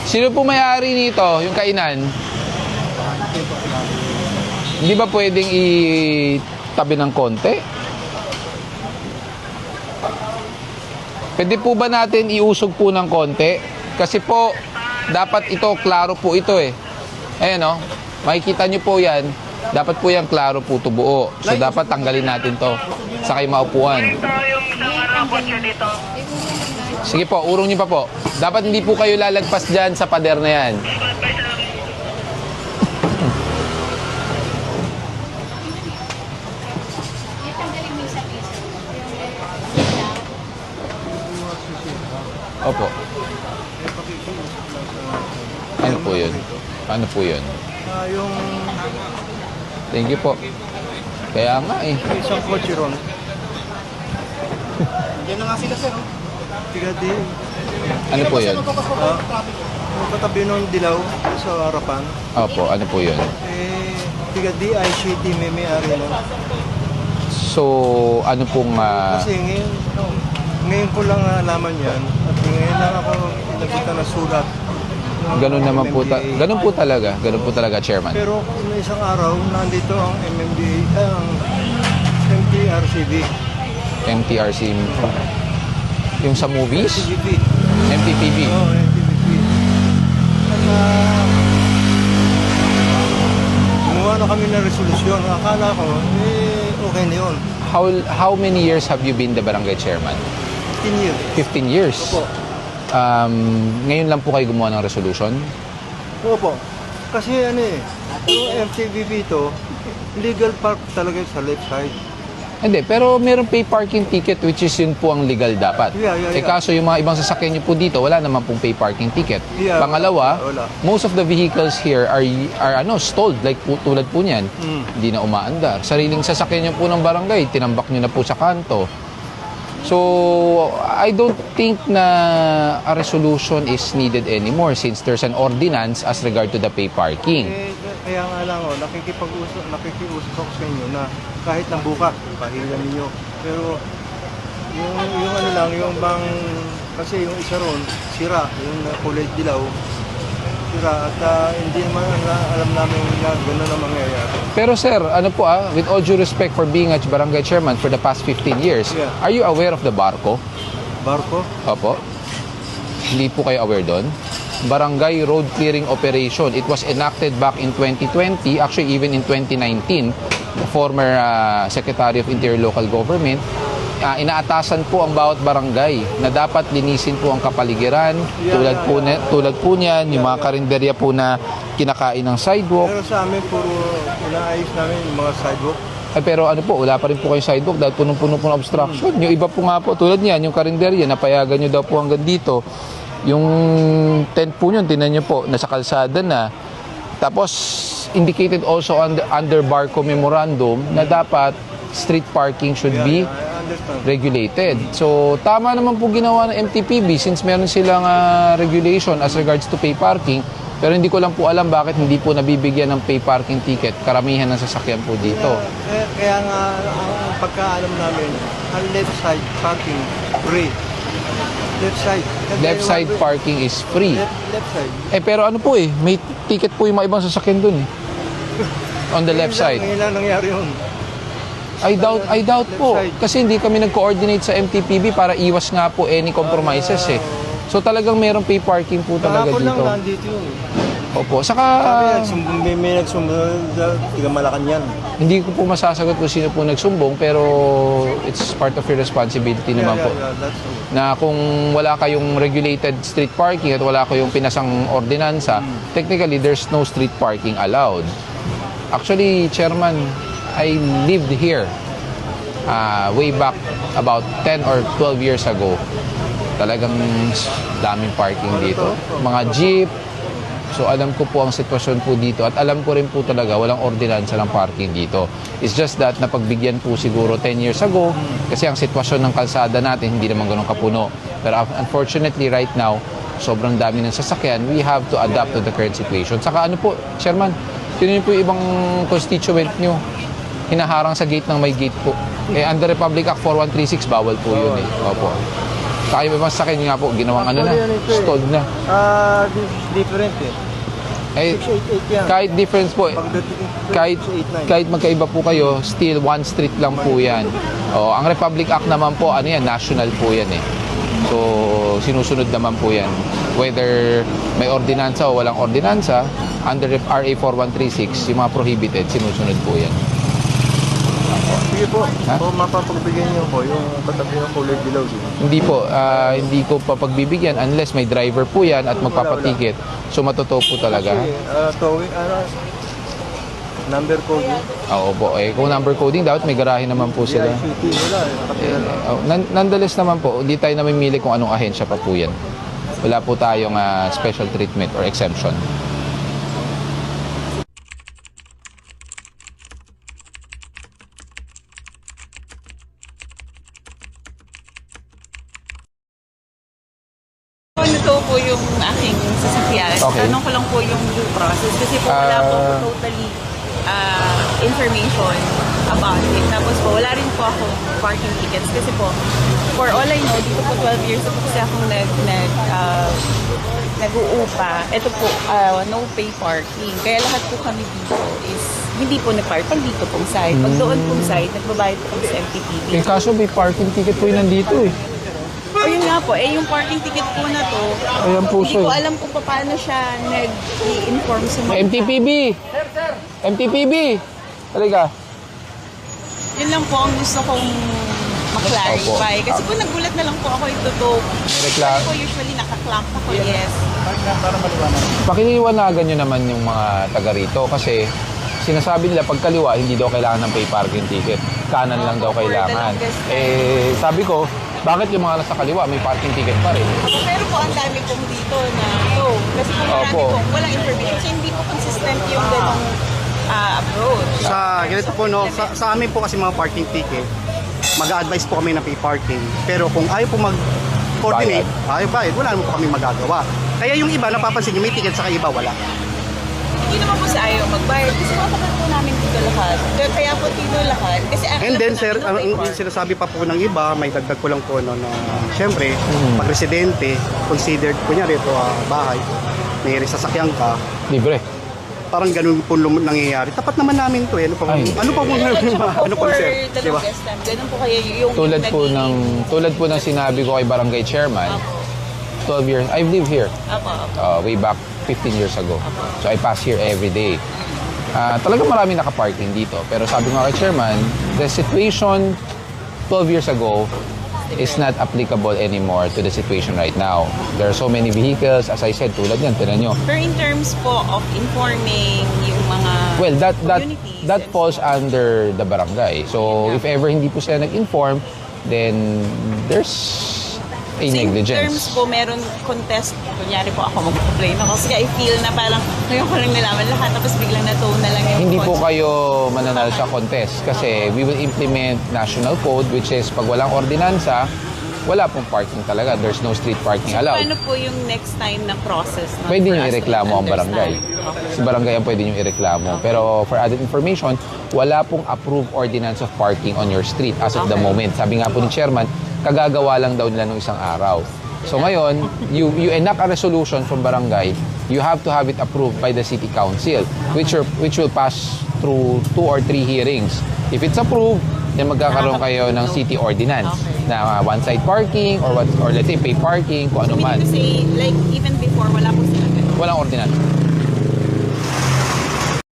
Sino po may-ari nito, yung kainan? Hindi ba pwedeng itabi ng konti? Pwede po ba natin iusog po ng konti? Kasi po, dapat ito, klaro po ito eh. Ayan o, makikita nyo po yan. Dapat po yan, klaro po ito buo. So, dapat tanggalin natin to sa kayo maupuan. Sige po, urong nyo pa po. Dapat hindi po kayo lalagpas dyan sa pader na yan. Opo. Ano po yun? Ano po yun? Yung Thank you po. Kaya nga eh. isang kotse ron. Diyan na nga sila, sir. Tiga di. Ano po yun? Yung katabi nung dilaw sa harapan. Opo, ano po yun? Tiga di ICT may-ari nun. So, ano pong... Kasi ngayon ko lang nalaman yan. At ngayon lang ako nakita na sulat. ganun naman po, ganun po talaga. Ganun po talaga, Chairman. Pero noong isang araw, nandito ang MMDA, ang MTRCB. MTRC. Yung sa movies? CGP. MTPB. Oo, MTPP. At gumawa na kami ng resolusyon. Akala ko, okay na yun. How many years have you been the barangay chairman? 15 years. 15 years? Opo. Ngayon lang po kayo gumawa ng resolution? Opo. Kasi yung MTPP ito, legal park talaga sa left side. Hindi, pero meron pay parking ticket which is yun po ang legal dapat. Yeah. Kaso yung mga ibang sasakyan nyo po dito, wala naman pong pay parking ticket. Yeah, Pangalawa, wala. most of the vehicles here are stalled like tulad po niyan. Hindi na umaandar. Sariling sasakyan nyo po ng barangay, tinambak nyo na po sa kanto. So, I don't think na a resolution is needed anymore since there's an ordinance as regard to the pay parking. Kaya nga lang, nakikiusap ako sa inyo na kahit na bukas, pahilan ninyo. Pero yung bang, kasi yung isa ron, sira, yung kulay dilaw, sira. At hindi naman alam namin na gano'n na mangyayari. Pero sir, with all due respect for being a barangay chairman for the past 15 years, Yeah. are you aware of the barko? Barko? Opo. Hindi po kayo aware doon? Barangay Road Clearing Operation. It was enacted back in 2020, actually even in 2019. The former Secretary of Interior Local Government, inaatasan po ang bawat barangay na dapat linisin po ang kapaligiran. Tulad po niyan, yung mga karinderya po na kinakain ng sidewalk. Pero sa amin, puro inaayos namin yung mga sidewalk. Pero wala pa rin po kayo sidewalk dahil punong-puno po ng obstruction. Yung iba po nga po, tulad niyan, yung karinderya, napayagan nyo daw po hanggang dito. Yung tent po nyo, tinan nyo po, nasa kalsada na. Tapos, indicated also under Barco Memorandum na dapat street parking should be regulated. So, tama naman po ginawa ng MTPB since meron silang regulation as regards to pay parking. Pero hindi ko lang po alam bakit hindi po nabibigyan ng pay parking ticket karamihan ng sasakyan po dito. Kaya nga, ang pagkaalam namin, ang left side parking, free. Left side parking is free. Left side. Pero may ticket po yung mga ibang sasakyan dun eh. On the left side. Ngayon lang nangyari yun. I doubt po. Kasi hindi kami nag-coordinate sa MTPB para iwas nga po any compromises eh. So talagang mayroong pay parking po talaga Kahapon lang dito. nandito yun. Opo. Saka May nagsumbong tiga Malacanang. hindi ko po masasagot kung sino po nagsumbong pero it's part of your responsibility naman po. That's true. Na kung wala kayong regulated street parking at wala kayong pinasang ordinansa, technically there's no street parking allowed. Actually, Chairman, I lived here way back about 10 or 12 years ago. Talagang daming parking dito. Mga jeep. So alam ko po ang sitwasyon po dito at alam ko rin po talaga walang ordinansa ng parking dito. It's just that napagbigyan po siguro 10 years ago kasi ang sitwasyon ng kalsada natin hindi naman ganun kapuno. Pero unfortunately right now, sobrang dami ng sasakyan. We have to adapt to the current situation. Saka Chairman, yun po yung ibang constituent nyo. Hinaharang sa gate ng may gate po. Under Republic Act 4136, bawal po yun eh. Opo. Saka yung ibang sakyan nga po, ginawang ano na, stalled na. This is different eh. Eh, 688 yan. kahit difference po, Pagdating kahit magkaiba po kayo, still one street lang po yan. Oh, ang Republic Act naman po, ano yan, national po yan eh. So, sinusunod naman po yan. Whether may ordinansa o walang ordinansa, under RA 4136, yung mga prohibited, sinusunod po yan. Sige po, Ha? kung mapapagbigyan niyo po yung katabi ng kulay dilaw dito. Hindi ko pa pagbibigyan unless may driver po yan at magpapatikit. So, matotoo po talaga. Kasi, towing, number code yun. Oo po. Eh, kung number coding, dapat may garahe naman po sila. city wala eh, nakatira lang. Nonetheless naman po, hindi tayo namimili kung anong ahensya pa po yan. Wala po tayong special treatment or exemption. Ano to po yung aking sasakyan. Okay. Tanong ko lang po yung due process kasi po wala po ako totally information about it. Tapos po wala rin po ako parking tickets kasi po for all I know, dito po 12 years na po kasi akong nag-uupa. Ito po, no pay parking. Kaya lahat po kami dito is hindi po nag-park pag dito pong side. Pag doon pong side, nagbabayad po kami sa MTPB. Eh, kaso may parking ticket po yun nandito eh. O yun nga po, yung parking ticket po na to, Ayan po hindi siya. ko alam kung paano siya nag-i-inform sa mga MTPB! MTPB! Halika. Yun lang po ang gusto kong maklarify. Kasi po nagulat na lang po ako ito to. May reklamo. Kasi po usually nakaklamp ako, yes. Pakiliwanagan nyo naman yung mga taga rito kasi sinasabi nila pag kaliwa, hindi daw kailangan ng pay parking ticket. Kanan lang daw kailangan. Eh, sabi ko, bakit yung mga nasa kaliwa may parking ticket pa rin? Pero po ang dami pong dito na to. Kasi po marami Opo. pong walang information. So hindi po consistent yung ganong approach. Sa ganito po no, sa amin po kasi mga parking ticket, mag-a-advise po kami na pay parking. Pero kung ayaw po mag-coordinate, ayaw bayad, wala naman po kami magagawa. Kaya yung iba, napapansin nyo, may ticket sa iba, wala. Hindi naman po sa ayaw magbayad. Kasi matagal po namin dito lahat. Kaya po dito lahat. Kasi And then sir, yung sinasabi pa po ng iba, may dagdag ko lang po no, na syempre, pag residente, considered po niya rito bahay, may sasakyan ka, Libre. parang ganun po nangyayari. Tapat naman namin to eh. Ano pa Ay. ano pa po ano po sir? Di ba? Ganun po kaya yung Tulad po ng sinabi ko kay barangay chairman, 12 years, I've lived here way back 15 years ago. So I pass here every day. Talagang marami naka-parking dito. Pero sabi ko nga kay chairman, the situation 12 years ago is not applicable anymore to the situation right now. There are so many vehicles, as I said, tulad yan, tinan nyo. Pero in terms po of informing yung mga Well, communities that and falls under the barangay. So, if ever hindi po sila nag-inform, then there's a So, in negligence. terms po, meron contest. Kunyari po ako mag-complain ako. Kasi I feel na parang ngayon ko lang nalaman lahat tapos biglang na-tone na lang yung Hindi po concept. kayo mananalo sa contest kasi we will implement national code which is pag walang ordinansa, wala pong parking talaga. There's no street parking allowed. Paano po yung next time na process? Na Pwede for nyo us to ireklamo ang barangay. understand? Si barangay ang pwede nyo ireklamo. Pero for added information, wala pong approved ordinance of parking on your street as of the moment. Sabi nga po ni chairman, kagagawa lang daw nila nung isang araw. So ngayon, you enact a resolution from barangay, you have to have it approved by the city council, which will pass through 2 or 3 hearings. If it's approved, then magkakaroon kayo ng city ordinance na one-side parking or let's say pay parking, kung ano man. Meaning to say, like even before, wala po sila ganun. Walang ordinance.